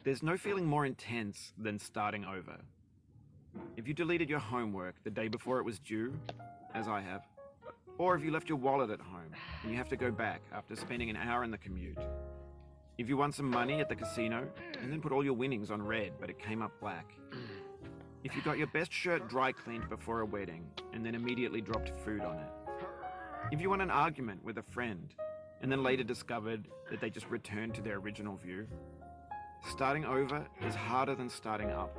There's no feeling more intense than starting over. If you deleted your homework the day before it was due, as I have, or if you left your wallet at home and you have to go back after spending an hour in the commute. If you won some money at the casino and then put all your winnings on red but it came up black. If you got your best shirt dry cleaned before a wedding and then immediately dropped food on it. If you won an argument with a friend and then later discovered that they just returned to their original view. Starting over is harder than starting up.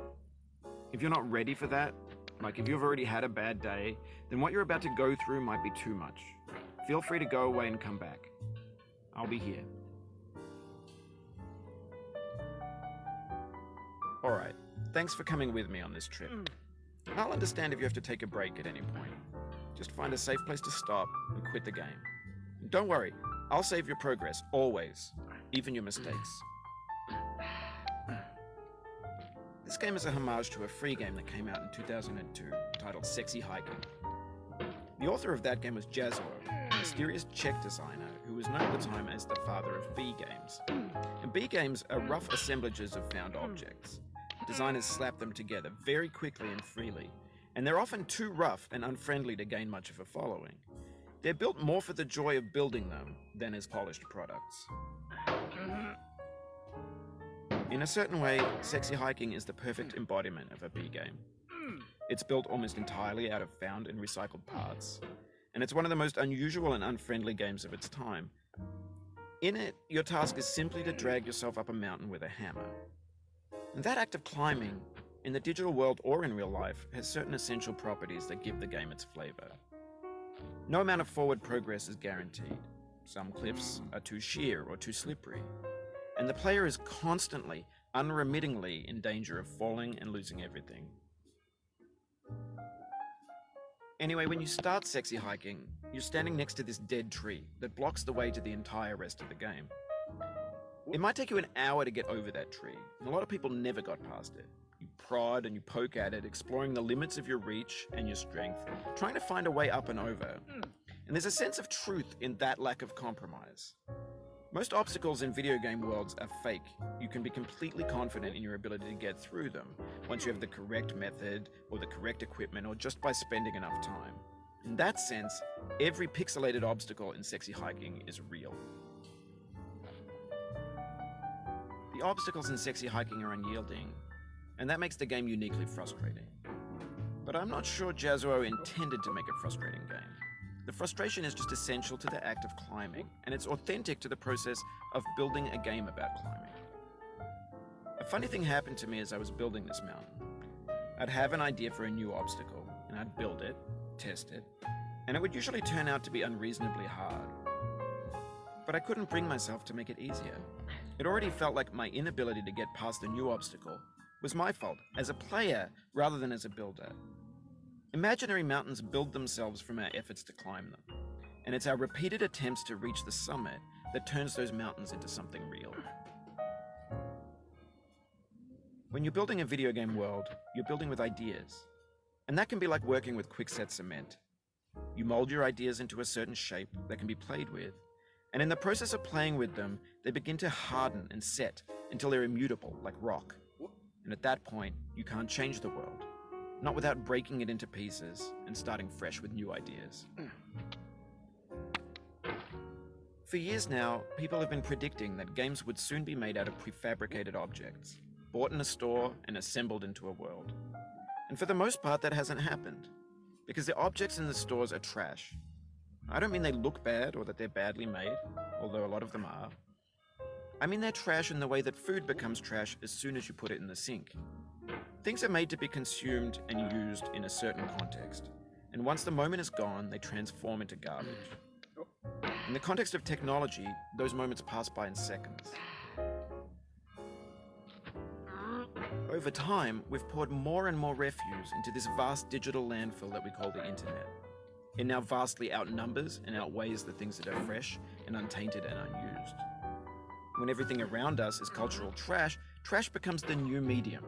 If you're not ready for that, like if you've already had a bad day, then what you're about to go through might be too much. Feel free to go away and come back. I'll be here. Alright, thanks for coming with me on this trip. I'll understand if you have to take a break at any point. Just find a safe place to stop and quit the game. And don't worry, I'll save your progress, always, even your mistakes. This game is a homage to a free game that came out in 2002 titled Sexy Hiking. The author of that game was Jazzo, a mysterious Czech designer who was known at the time as the father of B games. And B games are rough assemblages of found objects. Designers slap them together very quickly and freely, and they're often too rough and unfriendly to gain much of a following. They're built more for the joy of building them than as polished products. In a certain way, Sexy Hiking is the perfect embodiment of a B game. It's built almost entirely out of found and recycled parts, and it's one of the most unusual and unfriendly games of its time. In it, your task is simply to drag yourself up a mountain with a hammer. And that act of climbing, in the digital world or in real life, has certain essential properties that give the game its flavor. No amount of forward progress is guaranteed. Some cliffs are too sheer or too slippery. And the player is constantly, unremittingly in danger of falling and losing everything. Anyway, when you start Sexy Hiking, you're standing next to this dead tree that blocks the way to the entire rest of the game. It might take you an hour to get over that tree, and a lot of people never got past it. You prod and you poke at it, exploring the limits of your reach and your strength, trying to find a way up and over. And there's a sense of truth in that lack of compromise. Most obstacles in video game worlds are fake. You can be completely confident in your ability to get through them once you have the correct method or the correct equipment or just by spending enough time. In that sense, every pixelated obstacle in Sexy Hiking is real. The obstacles in Sexy Hiking are unyielding, and that makes the game uniquely frustrating. But I'm not sure Jazzo intended to make a frustrating game. The frustration is just essential to the act of climbing, and it's authentic to the process of building a game about climbing. A funny thing happened to me as I was building this mountain. I'd have an idea for a new obstacle, and I'd build it, test it, and it would usually turn out to be unreasonably hard. But I couldn't bring myself to make it easier. It already felt like my inability to get past the new obstacle was my fault, as a player rather than as a builder. Imaginary mountains build themselves from our efforts to climb them, and it's our repeated attempts to reach the summit that turns those mountains into something real. When you're building a video game world, you're building with ideas, and that can be like working with quickset cement. You mold your ideas into a certain shape that can be played with, and in the process of playing with them, they begin to harden and set until they're immutable, like rock. And at that point, you can't change the world. Not without breaking it into pieces and starting fresh with new ideas. For years now, people have been predicting that games would soon be made out of prefabricated objects, bought in a store and assembled into a world. And for the most part, that hasn't happened, because the objects in the stores are trash. I don't mean they look bad or that they're badly made, although a lot of them are. I mean they're trash in the way that food becomes trash as soon as you put it in the sink. Things are made to be consumed and used in a certain context, and once the moment is gone, they transform into garbage. In the context of technology, those moments pass by in seconds. Over time, we've poured more and more refuse into this vast digital landfill that we call the internet. It now vastly outnumbers and outweighs the things that are fresh and untainted and unused. When everything around us is cultural trash, trash becomes the new medium,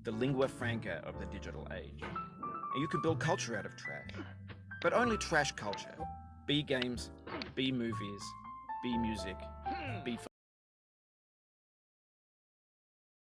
the lingua franca of the digital age. And you can build culture out of trash, but only trash culture. B games, B movies, B music, B